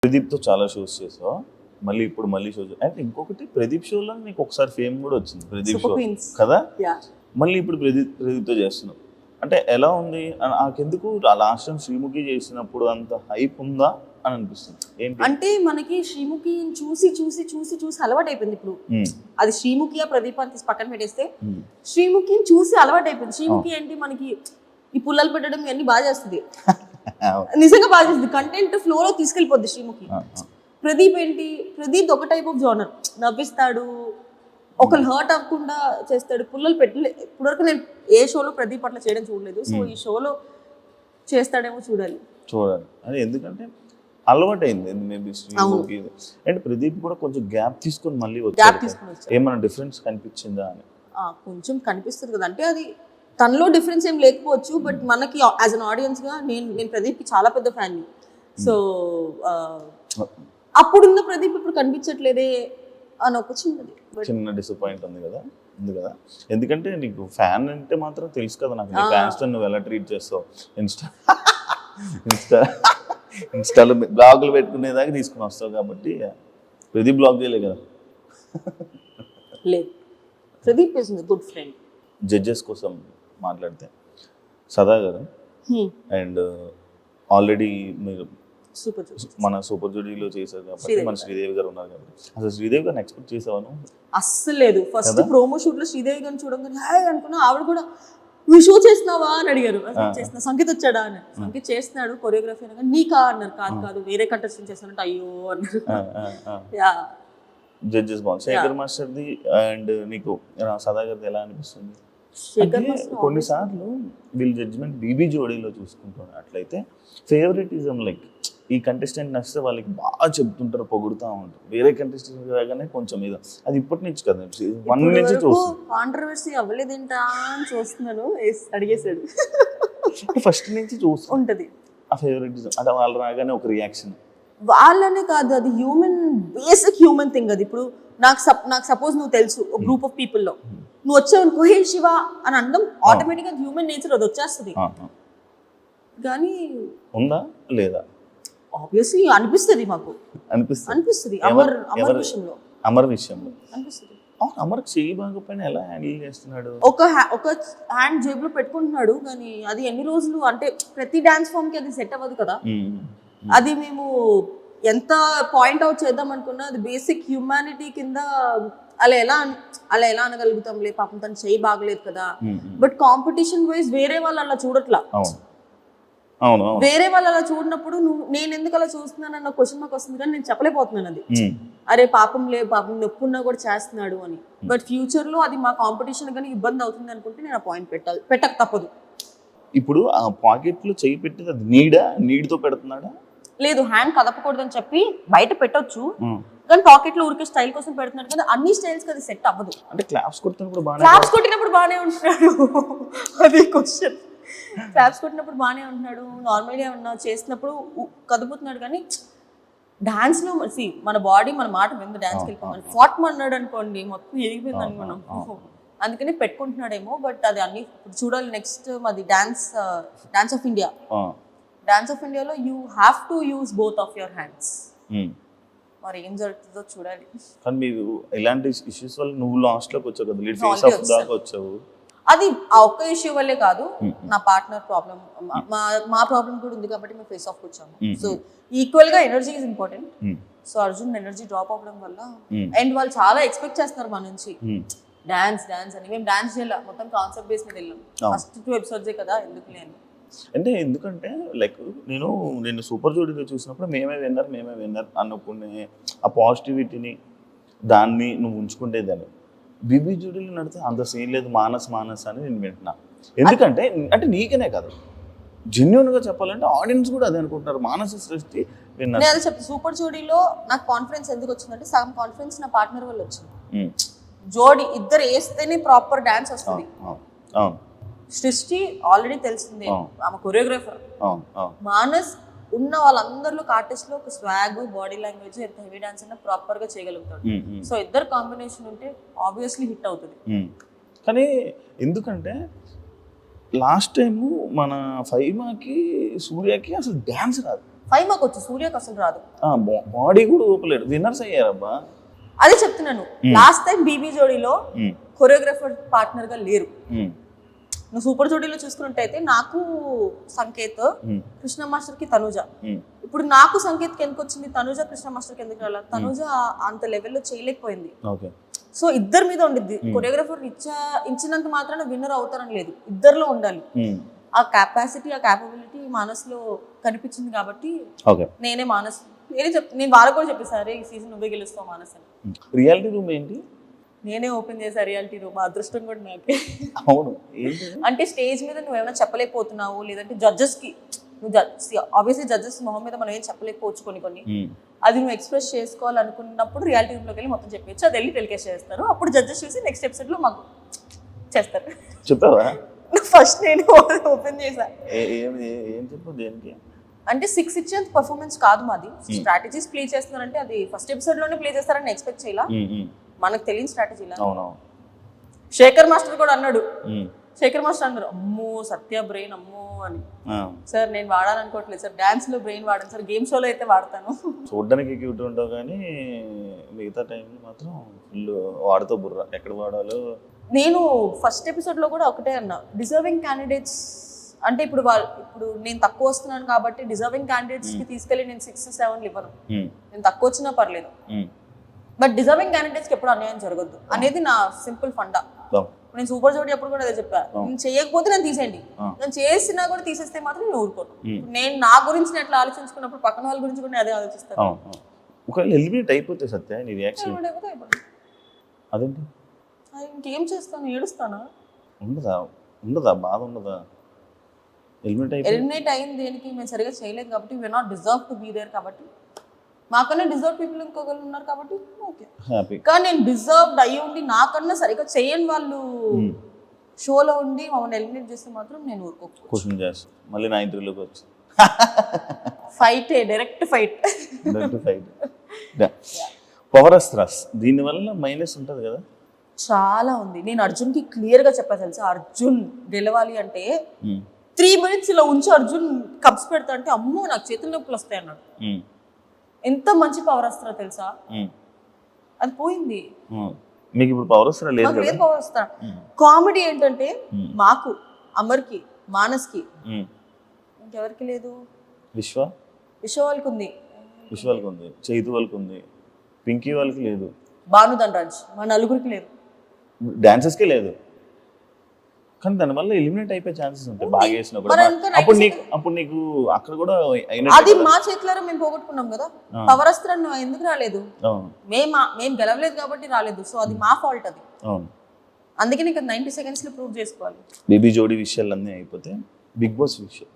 ప్రదీప్తో చాలా షోస్ చేసావు, మళ్ళీ షోస్ అంటే ఇంకొకటి ప్రదీప్ షోలో నీకు ఒకసారి ఫేమ్ కూడా వచ్చింది, ప్రదీప్ షో కదా. మళ్ళీ ఇప్పుడు ప్రదీప్తో చేస్తున్నావు అంటే ఎలా ఉంది? నాకెందుకు లాస్ట్ టైం శ్రీముఖి చేసినప్పుడు అంత హైప్ ఉందా అని అనిపిస్తుంది. ఏంటి అంటే మనకి శ్రీముఖి చూసి చూసి చూసి చూసి అలవాటు అయిపోయింది. ఇప్పుడు అది శ్రీముఖి ప్రదీప్ అని తీసి పక్కన పెట్టేస్తే శ్రీముఖిని చూసి అలవాటు అయిపోయింది. శ్రీముఖి ఏంటి మనకి ఈ పుల్లలు పెట్టడం ఇవన్నీ బాగా చేస్తుంది, నిజంగా బాగా చేస్తుంది. కంటెంట్ ఫ్లోలో తీసుకెళ్ళిపోద్ది శ్రీముఖి. ప్రదీప్ ఏంటి, ప్రదీప్ ఒక టైప్ ఆఫ్ జోనర్, నవ్విస్తాడు, ఒకరు హర్ట్ అవ్వకుండా చేస్తాడు. పుల్లలు పెట్టలే ఇప్పటివరకు నేను ఏ షోలో ప్రదీప్ అట్లా చేయడం చూడలేదు. సో ఈ షోలో చేస్తాడేమో చూడాలి. అది ఎందుకంటే అలవాటు అయింది మేబీ శ్రీముఖి. అండ్ ప్రదీప్ కూడా కొంచెం గ్యాప్ తీసుకొని మళ్ళీ వచ్చాడు. ఏమైనా డిఫరెన్స్ కనిపించిందా అని? కొంచెం కనిపిస్తుంది కదా, అంటే అది తనలో డిఫరెన్స్ ఏం లేకపోవచ్చు, బట్ మనకి యాజ్ అన్ ఆడియన్స్ గా నేను ప్రదీప్కి చాలా పెద్ద ఫ్యాన్. సో అప్పుడున్న ప్రదీప్ ఇప్పుడు కనిపించట్లేదే అని ఒక చిన్న డిసప్పాయింట్ ఉంది కదా. ఎందుకంటే నీకు ఫ్యాన్ అంటే మాత్రం తెలుసు కదా నాకు, నీ ఫ్యాన్స్ నువ్వు ఎలా ట్రీట్ చేస్తావు. ఇన్స్టాలో బ్లాగులు పెట్టుకునేదాకా తీసుకుని వస్తావు కాబట్టి ప్రదీప్ బ్లాగ్ చేయలే కదా. లేదు, Pradeep is good friend. Judges కోసం మాట్లాడితే సదా గారు అండ్ ఆల్రెడీ మీరు మన సూపర్ జూడీలో చేశారు కాబట్టి మన శ్రీదేవి గారు ఉన్నారు కాబట్టి అసలు శ్రీదేవి గారిని ఎక్స్పెక్ట్ చేసావాను? అస్సలు లేదు. ఫస్ట్ ప్రోమో షూట్ లో శ్రీదేవి గారిని చూడగానే హాయ్ అనుకున్నా. ఆవిడ కూడా నువ్వు షో చేస్తున్నావా అని అడిగారు. చేస్తున్నా. సంగీత్ వచ్చాడా అని. సంగీత్ చేస్తున్నాడు, కొరియోగ్రఫీ అనగా నీకా అన్నారు. కాదు వేరే కంటెస్టెంట్ చేస్తానంటే అయ్యో అన్నారు. జడ్జెస్ బాగుంది. శేఖర్ మాస్టర్ది అండ్ నీకు సదా గారిది ఎలా అనిపిస్తుంది? కొన్నిసార్లు వీళ్ళ జడ్జిమెంట్ బీబీ జోడీలో చూసుకుంటారు. అట్లయితే ఫేవరెటిజం లైక్ ఈ కంటెస్టెంట్ నచ్చితే వాళ్ళకి బాగా చెప్తుంటారు, పొగుడుతూ ఉంటారు. వేరే కంటెస్టెంట్ రాగానే కొంచెం ఇది అది ఇప్పటి నుంచి కదా, 1 నుంచి చూస్తాను. కాంట్రవర్సీ అవ్వలేదేంటా అని చూస్తున్నాను. అడిగేసాడు. ఫస్ట్ నుంచి చూస్తూ ఉంటది ఆ ఫేవరెటిజం. అంటే వాళ్ళు రాగానే ఒక రియాక్షన్. వాళ్ళనే కాదు, అది హ్యూమన్, బేసిక్ హ్యూమన్ థింగ్ అది. ఇప్పుడు నాకు సపోజ్ నువ్వు తెలుసు ఒక గ్రూప్ ఆఫ్ పీపుల్లో నువ్వు వచ్చావు అనుకో, హే శివ అని అనడం ఆటోమేటిక్గా హ్యూమన్ నేచర్, అది వచ్చేస్తుంది. కానీ ఉందా లేదా? ఆబ్వియస్లీ అనిపిస్తుంది, మాకు అనిపిస్తుంది. అమర్ విషయంలో అనిపిస్తుంది. అమర్కి చెయ్యి బాగోపోయినా ఎలా హ్యాండిల్ చేస్తున్నాడు? ఒక హ్యాండ్ జేబులో పెట్టుకుంటున్నాడు, కానీ అది ఎన్ని రోజులు అంటే ప్రతి డాన్స్ ఫామ్ కి అది సెట్ అవ్వదు కదా. అది మేము ఎంత పాయింట్ అవుట్ చేద్దాం అనుకున్నా అది బేసిక్ హ్యూమానిటీ కింద అలా ఎలా అనగలుగుతాంలే, పాపం తను చెయ్యి బాగలేదు కదా. బట్ కాంపిటీషన్ వైజ్ వేరే వాళ్ళు అలా చూడట్లా. వేరే వాళ్ళు అలా చూడనప్పుడు నేను ఎందుకు అలా చూస్తున్నాను అన్న క్వశ్చన్ మాకు వస్తుంది, కానీ నేను చెప్పలేకపోతున్నాను అది. అరే పాపం నొప్పి ఉన్నా కూడా చేస్తున్నాడు అని. బట్ ఫ్యూచర్ లో అది మా కాంపిటీషన్ కానీ ఇబ్బంది అవుతుంది అనుకుంటే నేను ఆ పాయింట్ పెట్టక తప్పదు. ఇప్పుడు ఆ పాకెట్ లో చెయ్యి పెట్టేది అది నీడ్తో పెడుతున్నాడా? లేదు, హ్యాండ్ కదపకూడదని చెప్పి బయట పెట్టొచ్చు, కానీ పాకెట్ లో ఊరికే స్టైల్ కోసం పెడుతున్నాడు కదా. అన్ని స్టైల్స్ అది సెట్ అవ్వదు. అంటే క్లాప్స్ కొట్టినప్పుడు బాగానే ఉంటున్నాడు, అది క్వశ్చన్. క్లాప్స్ కొట్టినప్పుడు బాగానే ఉంటున్నాడు, నార్మల్గా ఏమన్నా చేసినప్పుడు కదుపుతున్నాడు. కానీ డాన్స్ లో మన బాడీ మన మాట విందు. డాన్స్కి వెళ్ళిపోమని ఫాట్ అన్నాడు అనుకోండి, మొత్తం ఎదిగిపోయింది అనుకున్నాం. అందుకని పెట్టుకుంటున్నాడేమో. బట్ అది అన్ని చూడాలి. నెక్స్ట్ మాది dance of India. Dance of ఇండియాలో you have to use both of your hands. మరి ఏం జరుగుతుందో చూడాలి. కానీ మీరు ఇలాంటి ఇష్యూస్ వల్ల నువ్వు లాస్ట్ లోకి వచ్చావు కదా, లీడ్ ఫేస్ ఆఫ్ దాకా వచ్చావు. అది ఆ ఒక్క ఇష్యూ వల్లే కాదు, నా పార్ట్నర్ ప్రాబ్లం, మా ప్రాబ్లం కూడా ఉంది కాబట్టి మేము ఫేస్ ఆఫ్ వచ్చాము. సో ఈక్వల్ గా energy is important. So Arjun energy drop అవ్వడం వల్ల అండ్ వాళ్ళు చాలా ఎక్స్పెక్ట్ చేస్తున్నారు మన నుంచి డాన్స్ అని. మేము డాన్స్ చేయాలి, మొత్తం కాన్సెప్ట్ బేస్ మీద వెళ్ళాం. ఫస్ట్ 2 ఎపిసోడ్సే కదా, ఎందుకంటే లైక్ నేను సూపర్ జోడీలో చూసినప్పుడు మేమే విన్నర్ అనుకునే ఆ పాజిటివిటీని దాన్ని నువ్వు ఉంచుకుంటేదాన్ని. బీబీ జోడీలో నడితే అంత సీన్ లేదు, మానస్ అని నేను వింటున్నా. ఎందుకంటే అంటే నీకనే కాదు, జెన్యున్ గా చెప్పాలంటే ఆడియన్స్ కూడా అదే అనుకుంటున్నారు. మానస సృష్టి విన్నారు. సూపర్ జోడీలో నాకు కాన్ఫిడెన్స్ ఎందుకు వచ్చిందంటే సగం కాన్ఫిడెన్స్ నా పార్ట్నర్ వల్ల వచ్చింది. జోడీ ఇద్దరు వేస్తేనే ప్రాపర్ డాన్స్ వస్తుంది. సృష్టి ఆల్రెడీ తెలిసిందే, ఆమె కొరియోగ్రాఫర్. మానస్ ఉన్న వాళ్ళందరిలో ఆర్టిస్ట్ లో ఒక స్వాగ్, బాడీ లాంగ్వేజ్, ఎంత హెవీ డాన్స్ అయినా ప్రాపర్ గా చేయగలుగుతాడు. సో ఇద్దరు కాంబినేషన్ ఉంటే ఆబ్వియస్లీ హిట్ అవుతుంది. కానీ ఎందుకంటే లాస్ట్ టైము మన ఫైమాకి సూర్యకి అసలు డ్యాన్స్ రాదు, 5 మాకు వచ్చు, సూర్యకి అసలు రాదు. బాడీ కూడా ఊపలేడు. విన్నర్స్ అయ్యారబ్బా. అదే చెప్తున్నాను, లాస్ట్ టైం బీబీ జోడీలో కొరియోగ్రాఫర్ పార్ట్నర్ గా లేరు. నువ్వు సూపర్ జోడీలో చూసుకున్నట్టయితే నాకు సంకేత్, కృష్ణ మాస్టర్ కి తనుజ. ఇప్పుడు నాకు సంకేత్ కి ఎందుకు వచ్చింది, తనుజ కృష్ణ మాస్టర్ కి ఎందుకు రాలేదు? తనుజ అంత లెవెల్లో చేయలేకపోయింది. సో ఇద్దరి మీద ఉండిద్ది. కొరియోగ్రాఫర్ ఇచ్చినంత మాత్రాన విన్నర్ అవుతారని లేదు, ఇద్దరిలో ఉండాలి. ఆ కెపాసిటీ, ఆ క్యాపబిలిటీ మానస్లో కనిపించింది కాబట్టి నేనే నేను వాళ్ళకు కూడా చెప్పేసారు ఈ సీజన్ నువ్వే గెలుస్తావు మానస్ అని. రియాలిటీ రూమ్ ఏంటి? నేనే ఓపెన్ చేసా రియాలిటీ రూమ్. అదృష్టం కూడా నాకే. అవును. అంటే స్టేజ్ మీద నువ్వు ఏమైనా చెప్పలేకపోతున్నావు, లేదంటే జడ్జెస్ కి ఆబ్వియస్లీ జడ్జెస్ మొహం మీద మనం ఏం చెప్పలేకపోవచ్చు కొన్ని అది నువ్వు ఎక్స్ప్రెస్ చేసుకోవాలనుకున్నప్పుడు రియాలిటీ రూమ్ లోకి వెళ్ళి మొత్తం చెప్పచ్చు. అది వెళ్ళి టెలికాస్ట్ చేస్తారు. అప్పుడు జడ్జెస్ చూసి నెక్స్ట్ ఎపిసోడ్ లో మాకు చేస్తారు. చెప్పావా? ఫస్ట్ నేను ఓపెన్ చేశా. ఏం చెప్పు దేనికి అంటే 6 ఇచ్చేంత పర్ఫార్మెన్స్ కాదు మాది. స్ట్రాటజీస్ ప్లే చేస్తున్నారంటే అది ఫస్ట్ ఎపిసోడ్ లోనే ప్లే చేస్తారని ఎక్స్పెక్ట్ చేయాల. మనకు తెలియని స్ట్రాటజీలా. శేఖర్ మాస్టర్ కూడా అన్నాడు, శేఖర్ మాస్టర్ అన్నారు అమ్మో సత్య బ్రెయిన్ అమ్మో అని. సార్ నేను వాడాలనుకోవట్లేదు సార్, డాన్స్ లో బ్రెయిన్ వాడాను సార్, గేమ్ షోలో అయితే వాడతాను. చూడడానికి క్యూట్ ఉంటావు కానీ మిగతా టైంలో మాత్రం ఫుల్ వాడుతూ బుర్ర ఎక్కడ వాడాలో. నేను ఫస్ట్ ఎపిసోడ్ లో కూడా ఒకటే అన్నా, డిజర్వింగ్ క్యాండిడేట్స్ అంటే ఇప్పుడు నేను తక్కువ వస్తున్నాను కాబట్టి డిజర్వింగ్ క్యాండిడేట్స్ కి తీసుకెళ్లి నేను 6, 7 ఇవ్వను. నేను తక్కువ వచ్చినా పర్లేదు, బట్ డిజర్వింగ్ క్యాండిడేట్స్ కి ఎప్పుడు అన్యాయం జరగద్దు అనేది నా సింపుల్ ఫండా. నేను సూపర్ జోడీ అప్పుడు కూడా అదే చెప్పా, నేను చేయకపోతే నేను తీసేయండి, నేను చేసినా కూడా తీసేస్తే మాత్రం నేను ఊరుకోను. నేను నా గురించి నేను ఎట్లా ఆలోచించుకున్నప్పుడు పక్కన వాళ్ళ గురించి కూడా అదే ఆలోచిస్తాను. ఒకవేళ ఎలిమినేట్ అయిపోతే సత్య నీ రియాక్షన్ అదేంటి? ఇంకేం చేస్తాను, ఏడుస్తానా? ఉండదా బాధ ఉండదా? ఎలిమినేట్ అయింది దేనికి, మేము సరిగా చేయలేదు కాబట్టి, we're not deserve to be there కాబట్టి, మాకన్నా డిజర్వ్ పీపుల్ ఇంకొకరు ఉన్నారు కాబట్టి ఓకే. కానీ నేను డిజర్వ్డ్ అయ్యి ఉండి నాకన్నా సరిగా చేయని వాళ్ళు షోలో ఉండి మమ్మల్ని ఎలిమినేట్ చేస్తే మాత్రం నేను క్వశ్చన్ చేస్తా మళ్ళీ నా ఇంటర్వ్యూలోకి వచ్చి fight, direct fight. Power astras దీనివల్ల మైనస్ ఉంటుంది కదా? చాలా ఉంది. నేను అర్జున్కి క్లియర్గా చెప్పా తెలుసా, అర్జున్ గెలవాలి అంటే 3 minutes ఇలా ఉంచి అర్జున్ కప్స్ పెడతా అంటే అమ్మో నాకు చేతుల నొప్పులు వస్తాయి అన్నాడు. ఎంత మంచి పవర్ అస్త్రా తెలుసా, అది పోయింది. మీకు ఇప్పుడు పవర్ అస్త్రా లేదు. పవర్ అస్త్రా కామెడీ ఏంటంటే మాకు, అమర్కి, మానస్కి, ఇంకెవరికి లేదు. విశ్వ వాళ్ళకి ఉంది, చైతు వాళ్ళకి ఉంది, పింకీ వాళ్ళకి లేదు, భాను ధనరాజ్ మా నలుగురికి లేదు, డాన్సర్స్కి లేదు. కానీ దానివల్ల ఎలిమినేట్ అయిపోయే ఛాన్సెస్ ఉంటాయి బాగా చేసినా కూడా. అప్పుడు నీకు అక్కడ కూడా అది మా చేతిలో మేము పోగొట్టుకున్నాం కదా. పవర్ అస్త్రం ఎందుకు రాలేదు, మేము గెలవలేదు కాబట్టి రాలేదు. సో అది మా ఫాల్ట్. అది అందుకే నీకు 90 seconds లో ప్రూవ్ చేసుకోవాలి. బేబీ జోడీ విషయాలన్నీ అయిపోతే బిగ్ బాస్ విషయం